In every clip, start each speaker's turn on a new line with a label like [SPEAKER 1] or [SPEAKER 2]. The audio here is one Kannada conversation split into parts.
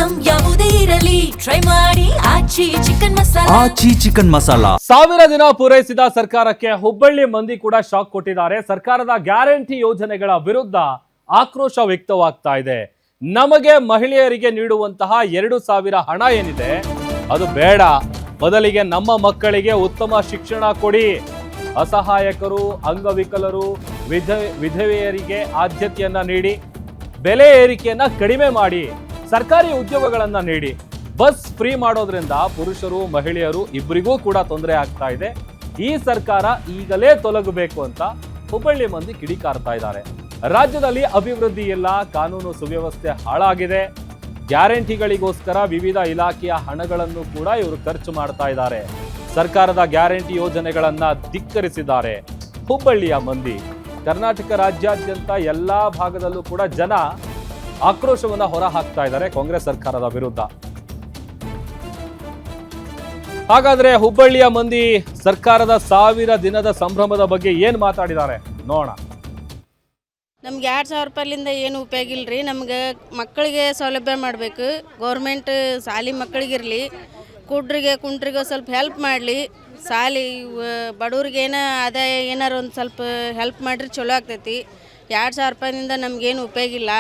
[SPEAKER 1] ಐಟಂ ಯಾವುದೇ ಇರಲಿ ಟ್ರೈ ಮಾಡಿ ಆಚಿ ಚಿಕನ್ ಮಸಾಲಾ.
[SPEAKER 2] ಆಚಿ ಚಿಕನ್ ಮಸಾಲಾ
[SPEAKER 3] 1000 ದಿನ ಪೂರೈಸಿದ ಸರ್ಕಾರಕ್ಕೆ ಹುಬ್ಬಳ್ಳಿ ಮಂದಿ ಕೂಡ ಶಾಕ್ ಕೊಟ್ಟಿದ್ದಾರೆ. ಸರ್ಕಾರದ ಗ್ಯಾರಂಟಿ ಯೋಜನೆಗಳ ವಿರುದ್ಧ ಆಕ್ರೋಶ ವ್ಯಕ್ತವಾಗ್ತಾ ಇದೆ. ನಮಗೆ ಮಹಿಳೆಯರಿಗೆ ನೀಡುವಂತಹ 2000 ಹಣ ಏನಿದೆ ಅದು ಬೇಡ, ಬದಲಿಗೆ ನಮ್ಮ ಮಕ್ಕಳಿಗೆ ಉತ್ತಮ ಶಿಕ್ಷಣ ಕೊಡಿ. ಅಸಹಾಯಕರು, ಅಂಗವಿಕಲರು, ವಿಧವೆಯರಿಗೆ ಆದ್ಯತೆಯನ್ನ ನೀಡಿ, ಬೆಲೆ ಏರಿಕೆಯನ್ನ ಕಡಿಮೆ ಮಾಡಿ, ಸರ್ಕಾರಿ ಉದ್ಯೋಗಗಳನ್ನ ನೀಡಿ. ಬಸ್ ಫ್ರೀ ಮಾಡೋದ್ರಿಂದ ಪುರುಷರು ಮಹಿಳೆಯರು ಇಬ್ಬರಿಗೂ ಕೂಡ ತೊಂದರೆ ಆಗ್ತಾ ಇದೆ. ಈ ಸರ್ಕಾರ ಈಗಲೇ ತೊಲಗಬೇಕು ಅಂತ ಹುಬ್ಬಳ್ಳಿ ಮಂದಿ ಕಿಡಿಕಾರ್ತಾ ಇದ್ದಾರೆ. ರಾಜ್ಯದಲ್ಲಿ ಅಭಿವೃದ್ಧಿ ಇಲ್ಲ, ಕಾನೂನು ಸುವ್ಯವಸ್ಥೆ ಹಾಳಾಗಿದೆ. ಗ್ಯಾರಂಟಿಗಳಿಗೋಸ್ಕರ ವಿವಿಧ ಇಲಾಖೆಯ ಹಣಗಳನ್ನು ಕೂಡ ಇವರು ಖರ್ಚು ಮಾಡ್ತಾ ಇದ್ದಾರೆ. ಸರ್ಕಾರದ ಗ್ಯಾರಂಟಿ ಯೋಜನೆಗಳನ್ನ ಧಿಕ್ಕರಿಸಿದ್ದಾರೆ ಹುಬ್ಬಳ್ಳಿಯ ಮಂದಿ. ಕರ್ನಾಟಕ ರಾಜ್ಯಾದ್ಯಂತ ಎಲ್ಲಾ ಭಾಗದಲ್ಲೂ ಕೂಡ ಜನ ಆಕ್ರೋಶವನ್ನ ಹೊರ ಹಾಕ್ತಾ ಇದ್ದಾರೆ ಕಾಂಗ್ರೆಸ್ ಸರ್ಕಾರದ ವಿರುದ್ಧ. ಹಾಗಾದ್ರೆ ಹುಬ್ಬಳ್ಳಿಯ ಮಂದಿ ಸರ್ಕಾರದ 1000 ದಿನದ ಸಂಭ್ರಮದ ಬಗ್ಗೆ ಏನ್ ಮಾತಾಡಿದ್ದಾರೆ ನೋಡೋಣ.
[SPEAKER 4] ನಮ್ಗೆ 2000 ರೂಪಾಯಿಲಿಂದ ಏನು ಉಪಯೋಗ ಇಲ್ಲರಿ. ನಮ್ಗೆ ಮಕ್ಕಳಿಗೆ ಸೌಲಭ್ಯ ಮಾಡಬೇಕು. ಗೌರ್ಮೆಂಟ್ ಶಾಲಿ ಮಕ್ಕಳಿಗಿರಲಿ, ಕುಂಟ್ರಿಗೆ ಸ್ವಲ್ಪ ಹೆಲ್ಪ್ ಮಾಡಲಿ. ಶಾಲಿ ಬಡವ್ರಿಗೆ ಆದಾಯ ಏನಾರು ಒಂದು ಸ್ವಲ್ಪ ಹೆಲ್ಪ್ ಮಾಡಿರಿ, ಚಲೋ ಆಗ್ತೈತಿ. 2000 ರೂಪಾಯಿನಿಂದ ನಮಗೇನು ಉಪಯೋಗ ಇಲ್ಲ.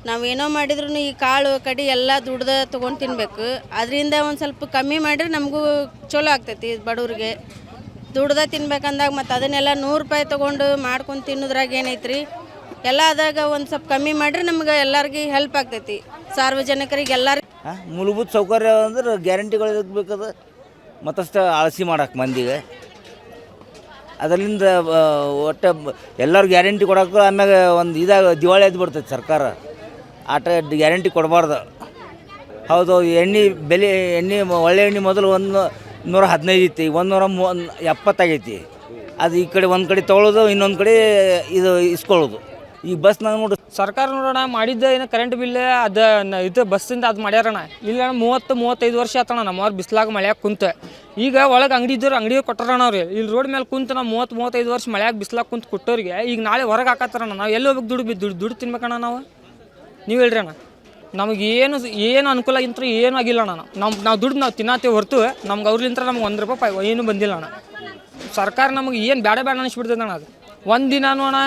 [SPEAKER 4] ನಾವೇನೋ ಮಾಡಿದ್ರು ಈ ಕಾಳು ಕಡಿ ಎಲ್ಲ ದುಡ್ದು ತೊಗೊಂಡು ತಿನ್ನಬೇಕು. ಅದರಿಂದ ಒಂದು ಸ್ವಲ್ಪ ಕಮ್ಮಿ ಮಾಡಿರಿ ನಮಗೂ ಚಲೋ ಆಗ್ತೈತಿ. ಬಡವ್ರಿಗೆ ದುಡ್ದ ತಿನ್ಬೇಕಂದಾಗ ಮತ್ತು ಅದನ್ನೆಲ್ಲ 100 ರೂಪಾಯಿ ತೊಗೊಂಡು ಮಾಡ್ಕೊಂಡು ತಿನ್ನೋದ್ರಾಗ ಏನೈತ್ರಿ, ಎಲ್ಲ ಆದಾಗ ಒಂದು ಸ್ವಲ್ಪ ಕಮ್ಮಿ ಮಾಡಿರಿ ನಮ್ಗೆ ಎಲ್ಲರಿಗೆ ಹೆಲ್ಪ್ ಆಗ್ತೈತಿ. ಸಾರ್ವಜನಿಕರಿಗೆ ಎಲ್ಲರಿಗೆ
[SPEAKER 5] ಮೂಲಭೂತ ಸೌಕರ್ಯ ಅಂದ್ರೆ ಗ್ಯಾರಂಟಿಗಳು ಎದಕ್ಕೆ ಬೇಕದ, ಮತ್ತಷ್ಟು ಆಳಸಿ ಮಾಡಕ್ಕೆ ಮಂದಿಗೆ. ಅದರಿಂದ ಒಟ್ಟು ಎಲ್ಲರೂ ಗ್ಯಾರಂಟಿ ಕೊಡೋಕೆ ಆಮ್ಯಾಗ ಒಂದು ದಿವಾಳಿ ಎದ್ದು ಬಿಡ್ತೈತೆ ಸರ್ಕಾರ. ಆಟ ಗ್ಯಾರಂಟಿ ಕೊಡಬಾರ್ದು. ಹೌದು, ಎಣ್ಣೆ ಒಳ್ಳೆ ಎಣ್ಣೆ ಮೊದಲು 115 ಐತಿ, 170 ಆಗೈತಿ. ಅದು ಈ ಕಡೆ ಒಂದು ಕಡೆ ತೊಗೊಳ್ಳೋದು, ಇನ್ನೊಂದು ಕಡೆ ಇದು ಇಸ್ಕೊಳ್ಳೋದು. ಈ ಬಸ್ನಾಗ ನೋಡಿ
[SPEAKER 6] ಸರ್ಕಾರ ನೋಡೋಣ ಮಾಡಿದ್ದ ಏನು ಕರೆಂಟ್ ಬಿಲ್ ಇದು ಬಸ್ಸಿಂದ ಅದು ಮಾಡ್ಯಾರಣ. ಇಲ್ಲ 30-35 ವರ್ಷ ಆತಣ ನಮ್ಮವ್ರು ಬಿಸ್ಲಾಗ ಮಳ್ಯಾಗ ಕುಂತ. ಈಗ ಒಳಗೆ ಅಂಗಡಿ ಇದ್ದವ್ರು ಅಂಗಡಿ ಕೊಟ್ಟರಣ ಅವ್ರಿ. ಇಲ್ಲಿ ರೋಡ್ ಮೇಲೆ ಕುಂತು ನಾವು 30-35 ವರ್ಷ ಮಳ್ಯಾಗ ಬಿಸ್ಲಾಗ ಕುಂತು ಕೊಟ್ಟವ್ರಿಗೆ ಈಗ ನಾಳೆ ಹೊರಗೆ ಹಾಕತ್ತಾರಣ. ನಾವು ಎಲ್ಲಿ ಹೋಗ್ಬೇಕು? ದುಡ್ಡು ತಿನ್ಬೇಕಣ್ಣ ನಾವು. ನೀವು ಹೇಳ್ರಿ ಅಣ್ಣ, ನಮಗೆ ಏನು ಅನುಕೂಲ ಆಗಿಂತ ಏನೂ ಆಗಿಲ್ಲ ಅಣ್ಣ. ನಾವು ದುಡ್ಡು ನಾವು ತಿನ್ನತ್ತೇವೆ ಹೊರತು ನಮ್ಗೆ ಅವ್ರಲಿಂತ ನಮ್ಗೆ 1 ರೂಪಾಯಿ ಏನೂ ಬಂದಿಲ್ಲ ಅಣ್ಣ. ಸರ್ಕಾರ ನಮಗೆ ಏನು ಬೇಡ ಅನಿಸ್ಬಿಡ್ತದೆ ಅಣ್ಣ. ಅದು ಒಂದು ದಿನಾನು ಅಣ್ಣ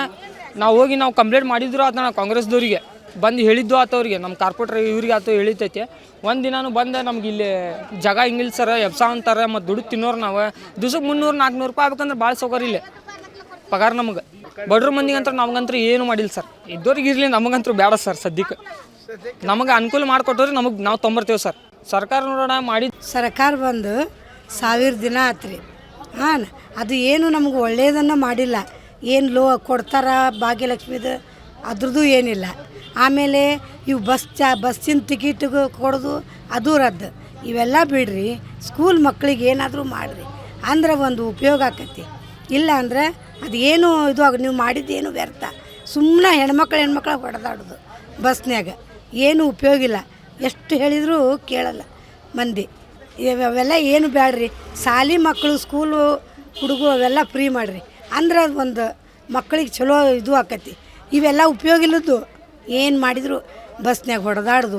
[SPEAKER 6] ನಾವು ಹೋಗಿ ನಾವು ಕಂಪ್ಲೇಂಟ್ ಮಾಡಿದ್ರು ಆತಣ್ಣ ಕಾಂಗ್ರೆಸ್ದವ್ರಿಗೆ ಬಂದು ಹೇಳಿದ್ದು ಆತವ್ರಿಗೆ, ನಮ್ಮ ಕಾರ್ಪೊರೇಟರ್ ಇವ್ರಿಗೆ ಆತ ಹೇಳಿತೈತೆ. ಒಂದು ದಿನಾನು ಬಂದು ನಮ್ಗೆ ಇಲ್ಲಿ ಜಾಗ ಹಿಂಗಿಲ್ಲ ಸರ್, ಎಬ್ಸ ಅಂತಾರೆ. ಮತ್ತು ದುಡ್ಡು ತಿನ್ನೋರು ನಾವು ದಿವ್ಸಕ್ಕೆ 300-400 ರೂಪಾಯಿ ಆಗ್ಬೇಕಂದ್ರೆ ಭಾಳ ಸೌಕರ್ಯ ಇಲ್ಲ ಪಗಾರ ನಮಗೆ. ಬಡ್ರ ಮಂದಿಗಂತ ನಮಗಂತೂ ಏನು ಮಾಡಿಲ್ಲ ಸರ್. ಇದ್ದವ್ರಿಗೆ ಇರಲಿ, ನಮಗಂತೂ ಬೇಡ ಸರ್. ಸದ್ಯಕ್ಕೆ ನಮಗೆ ಅನುಕೂಲ ಮಾಡಿಕೊಟ್ಟವ್ರಿ ನಾವು ತೊಂಬರ್ತೇವೆ ಸರ್. ಸರ್ಕಾರ ನೋಡೋಣ ಮಾಡಿ
[SPEAKER 7] ಸರ್ಕಾರ ಬಂದು 1000 ದಿನ ಆತ್ರಿ. ಹಾಂ, ಅದು ಏನು ನಮ್ಗೆ ಒಳ್ಳೆಯದನ್ನು ಮಾಡಿಲ್ಲ. ಏನು ಕೊಡ್ತಾರ ಭಾಗ್ಯಲಕ್ಷ್ಮಿದು ಅದ್ರದ್ದು ಏನಿಲ್ಲ. ಆಮೇಲೆ ಇವು ಬಸ್ಸಿನ ಟಿಕೆಟ್ಗೆ ಕೊಡೋದು ಅದು ರದ್ದು. ಇವೆಲ್ಲ ಬಿಡ್ರಿ, ಸ್ಕೂಲ್ ಮಕ್ಕಳಿಗೆ ಏನಾದರೂ ಮಾಡಿರಿ ಅಂದ್ರೆ ಒಂದು ಉಪಯೋಗ ಆಕೈತಿ. ಇಲ್ಲ ಅಂದರೆ ಅದು ಏನು ಇದು ನೀವು ಮಾಡಿದ್ದೇನು ವ್ಯರ್ಥ. ಸುಮ್ಮನೆ ಹೆಣ್ಮಕ್ಳು ಹೊಡೆದಾಡೋದು ಬಸ್ನ್ಯಾಗ, ಏನು ಉಪಯೋಗ ಇಲ್ಲ. ಎಷ್ಟು ಹೇಳಿದರೂ ಕೇಳಲ್ಲ ಮಂದಿ. ಅವೆಲ್ಲ ಏನು ಬೇಡ್ರಿ. ಶಾಲಿ ಮಕ್ಕಳು, ಸ್ಕೂಲು ಹುಡುಗರು ಅವೆಲ್ಲ ಫ್ರೀ ಮಾಡಿರಿ ಅಂದ್ರೆ ಒಂದು ಮಕ್ಕಳಿಗೆ ಚಲೋ ಇದು ಆಕತಿ. ಇವೆಲ್ಲ ಉಪಯೋಗ ಇಲ್ಲದ್ದು ಏನು ಮಾಡಿದ್ರು ಬಸ್ನ್ಯಾಗ ಹೊಡೆದಾಡೋದು